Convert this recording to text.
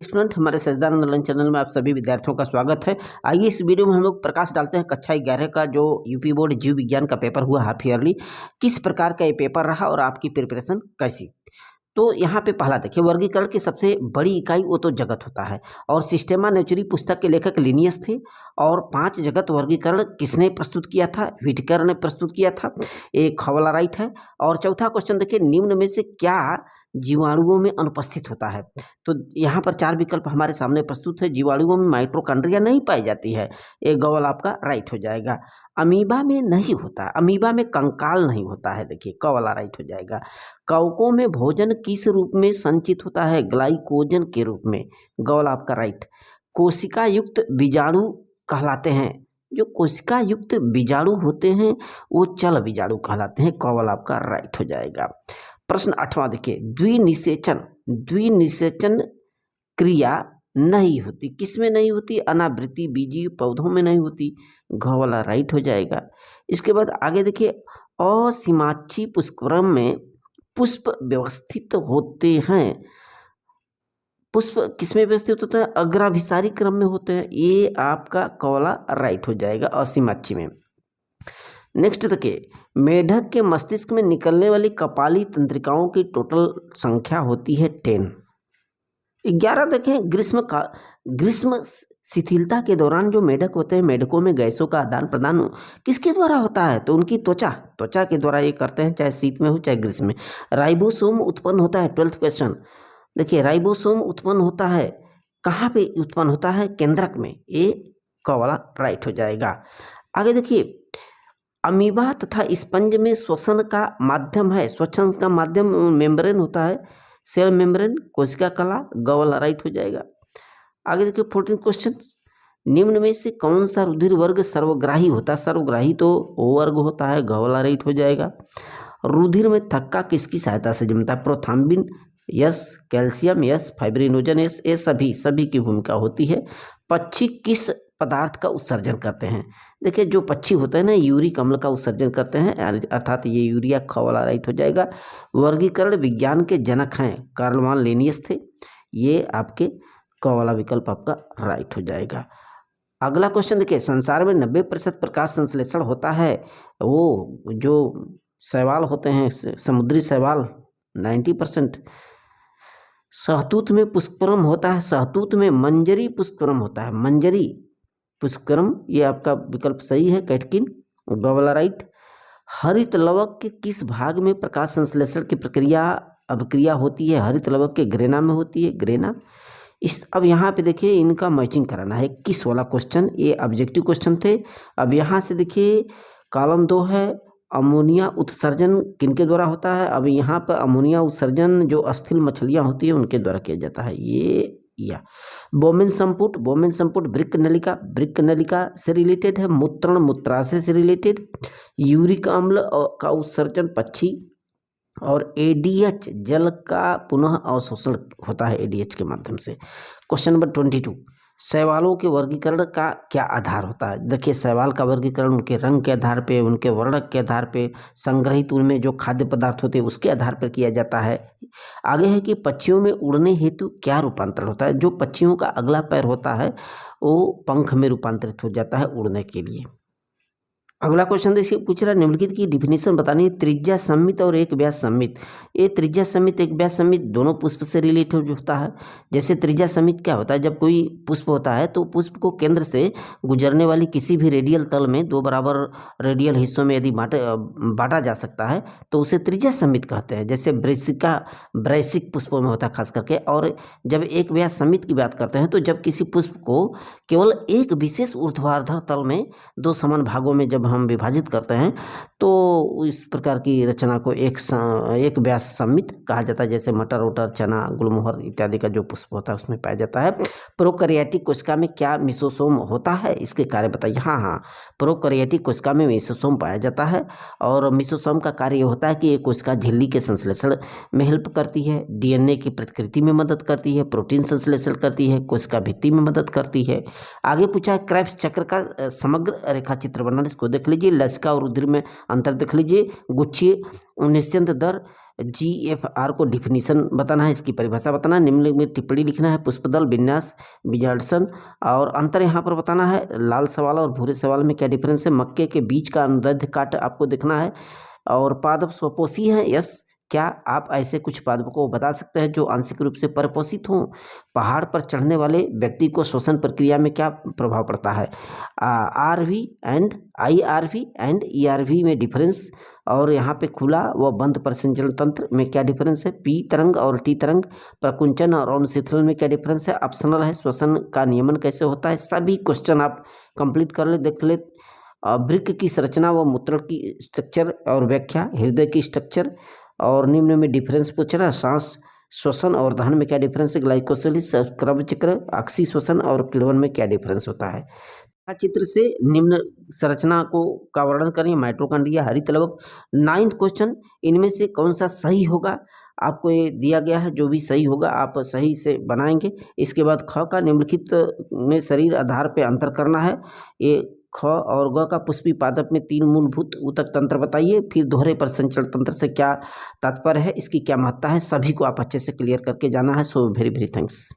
Student, हमारे सजदार आंदोलन channel में आप सभी विद्यार्थियों का स्वागत है। आइए इस वीडियो में हम लोग प्रकाश डालते हैं कक्षा 11 का जो यूपी बोर्ड जीव विज्ञान का पेपर हुआ हाफ ईयरली, किस प्रकार का ये पेपर रहा और आपकी प्रिपरेशन कैसी। तो यहाँ पे पहला देखिए, वर्गीकरण की सबसे बड़ी इकाई वो तो जगत होता है और सिस्टेमा नेचुरी पुस्तक के लेखक लिनियस थे। और 5 जगत वर्गीकरण किसने प्रस्तुत किया था? व्हिटकर ने प्रस्तुत किया था। एक खवलाराइट है। और चौथा क्वेश्चन देखिए, निम्न में से क्या जीवाणुओं में अनुपस्थित होता है? तो यहाँ पर 4 विकल्प हमारे सामने प्रस्तुत है। जीवाणुओं में माइटोकॉन्ड्रिया नहीं पाई जाती है, एक गौल आपका राइट हो जाएगा। अमीबा में नहीं होता, अमीबा में कंकाल नहीं होता है, देखिए क वाला राइट हो जाएगा। कवकों में भोजन किस रूप में संचित होता है? ग्लाइकोजन के रूप में, गौल आपका राइट। कोशिका युक्त बीजाणु कहलाते हैं, जो कोशिका युक्त बीजाणु होते हैं वो चल बीजाणु कहलाते हैं, कवल आपका राइट हो जाएगा। प्रश्न 8वां देखिए, द्विनिषेचन क्रिया नहीं होती, किसमें नहीं होती? अनावृति बीजी पौधों में नहीं होती, घ वाला राइट हो जाएगा। इसके बाद आगे देखिए, असीमाक्षी पुष्पक्रम में पुष्प व्यवस्थित होते हैं। पुष्प किसमें व्यवस्थित होते हैं? अग्राभिसारी क्रम में होते हैं, ये आपका क वाला राइट हो जाएगा असीमाक्षी में। नेक्स्ट देखिए, मेढक के मस्तिष्क में निकलने वाली कपाली तंत्रिकाओं की टोटल संख्या होती है 10। 11 देखें, ग्रीष्म शिथिलता के दौरान जो मेढक होते हैं, मेढकों में गैसों का आदान प्रदान किसके द्वारा होता है? तो उनकी त्वचा के द्वारा ये करते हैं, चाहे शीत में हो चाहे ग्रीष्म में। राइबोसोम उत्पन्न होता है, 12th क्वेश्चन देखिए, राइबोसोम उत्पन्न होता है कहाँ पे उत्पन्न होता है? केंद्रक में, ये क वाला राइट हो जाएगा। आगे देखिए, अमीबा तथा स्पंज में श्वसन का माध्यम है, श्वसन का माध्यम मेम्ब्रेन होता है, सेल मेम्ब्रेन, कोशिका कला, ग वाला राइट हो जाएगा। आगे देखिए 14 क्वेश्चन, निम्न में से कौन सा रुधिर वर्ग सर्वग्राही होता है? सर्वग्राही तो O वर्ग होता है, ग वाला राइट हो जाएगा। रुधिर में थक्का किसकी सहायता से जमता है? Prothrombin yes, calcium yes, fibrinogen yes, ये सभी की भूमिका होती है। पक्षी किस पदार्थ का उत्सर्जन करते हैं? देखिए, जो पक्षी होते हैं ना, यूरिक अम्ल का उत्सर्जन करते हैं, अर्थात ये यूरिया, ख वाला राइट हो जाएगा। वर्गीकरण विज्ञान के जनक हैं कार्ल वॉन लिनियस थे, ये आपके क वाला विकल्प आपका राइट हो जाएगा। अगला क्वेश्चन देखिए, संसार में 90% प्रकाश संश्लेषण होता है, वो जो शैवाल होते हैं, समुद्री शैवाल 90%। सहतूत में पुष्पक्रम होता है, सहतूत में मंजरी पुष्पक्रम होता है, मंजरी पुष्पक्रम, ये आपका विकल्प सही है, कैटकिन, ग वाला राइट। हरित लवक के किस भाग में प्रकाश संश्लेषण की अभिक्रिया होती है? हरित लवक के ग्रेना में होती है, ग्रेना। अब यहाँ पे देखिए, इनका मैचिंग कराना है, किस वाला क्वेश्चन, ये ऑब्जेक्टिव क्वेश्चन थे। अब यहाँ से देखिए, कॉलम 2 है, अमोनिया उत्सर्जन किनके द्वारा होता है? अब यहाँ पर अमोनिया उत्सर्जन जो अस्थिल मछलियाँ होती है उनके द्वारा किया जाता है, ये या बोमेन संपुट वृक्क नलिका से रिलेटेड है, मूत्रण मूत्राशय से रिलेटेड। यूरिक अम्ल का उत्सर्जन पक्षी, और एडीएच जल का पुनः अवशोषण होता है एडीएच के माध्यम से। क्वेश्चन नंबर 22, शैवालों के वर्गीकरण का क्या आधार होता है? देखिए, शैवाल का वर्गीकरण उनके रंग के आधार पे, उनके वर्णक के आधार पे, संग्रहित उनमें जो खाद्य पदार्थ होते हैं उसके आधार पर किया जाता है। आगे है कि पक्षियों में उड़ने हेतु क्या रूपांतरण होता है? जो पक्षियों का अगला पैर होता है वो पंख में रूपांतरित हो जाता है उड़ने के लिए। अगला क्वेश्चन देखिए, पूछ रहा है निम्नलिखित की डिफिनीशन बतानी है। त्रिज्या सममित और एक व्यास सममित, ये त्रिज्या सममित एक व्यास सममित दोनों पुष्प से रिलेटेड होता है। जैसे त्रिज्या सममित क्या होता है? जब कोई पुष्प होता है तो पुष्प को केंद्र से गुजरने वाली किसी भी रेडियल तल में 2 बराबर रेडियल हिस्सों में यदि बांटा जा सकता है तो उसे त्रिज्या सममित कहते हैं। जैसे ब्रैसिक पुष्पों में होता है खास करके। और जब एक व्यास सममित की बात करते हैं तो जब किसी पुष्प को केवल एक विशेष ऊर्ध्वाधर तल में 2 समान भागों में जब हम विभाजित करते हैं तो इस प्रकार की रचना को एक व्यास सममित कहा जाता है। जैसे मटर वटर, चना, गुलमोहर इत्यादि का जो पुष्प होता है उसमें पाया जाता है। प्रोकैरियोटिक कोशिका में क्या मिसोसोम होता है? इसके कार्य बताइए। हाँ, प्रोकैरियोटिक कोशिका में मिसोसोम पाया जाता है और मिसोसोम का कार्य होता है कि ये कोशिका झिल्ली के संश्लेषण में हेल्प करती है, डीएनए की प्रतिकृति में मदद करती है, प्रोटीन संश्लेषण करती है, कोशिका भित्ति में मदद करती है। आगे पूछा है क्रेब्स चक्र का समग्र रेखा चित्र बनाना, इसको देख लीजिए। लसिका और रुधिर में अंतर देख लीजिए। गुच्छीय निस्यंद दर GFR को डिफिनीशन बताना है, इसकी परिभाषा बताना है, निम्नलिखित में टिप्पणी लिखना है, पुष्पदल, विन्यास, विजार्डसन और अंतर यहाँ पर बताना है। लाल सवाल और भूरे सवाल में क्या डिफरेंस है। मक्के के बीज का अनुदैर्ध्य काट आपको देखना है। और पादप स्वपोषी हैं, यस। क्या आप ऐसे कुछ पादपों को बता सकते हैं जो आंशिक रूप से परपोषित हों। पहाड़ पर चढ़ने वाले व्यक्ति को श्वसन प्रक्रिया में क्या प्रभाव पड़ता है। RV and IRV and ERV में डिफरेंस। और यहाँ पे खुला व बंद प्रसंचरण तंत्र में क्या डिफरेंस है। P तरंग और T तरंग। प्रकुंचन और अनुशीतलन में क्या डिफरेंस है। ऑप्शनल है। श्वसन का नियमन कैसे होता है। सभी क्वेश्चन आप कंप्लीट कर ले, देख ले। वृक्क की संरचना व मूत्र की स्ट्रक्चर और व्याख्या। हृदय की स्ट्रक्चर और निम्न में डिफरेंस पूछ रहा है। सांस, श्वसन और दहन में क्या डिफरेंस है। ग्लाइकोसिलिस, क्रब चक्र, ऑक्सी श्वसन और किण्वन में क्या डिफरेंस होता है। चित्र से निम्न संरचना को का वर्णन करें। माइटोकॉन्ड्रिया, हरित लवक। 9th क्वेश्चन, इनमें से कौन सा सही होगा। आपको ये दिया गया है, जो भी सही होगा आप सही से बनाएंगे। इसके बाद ख का निम्नलिखित में शरीर आधार पे अंतर करना है। ये ख और ग का पुष्पी पादप में 3 मूलभूत ऊतक तंत्र बताइए। फिर दोहरे प्रसंचरण तंत्र से क्या तात्पर्य है, इसकी क्या महत्ता है, सभी को आप अच्छे से क्लियर करके जाना है। So very very thanks.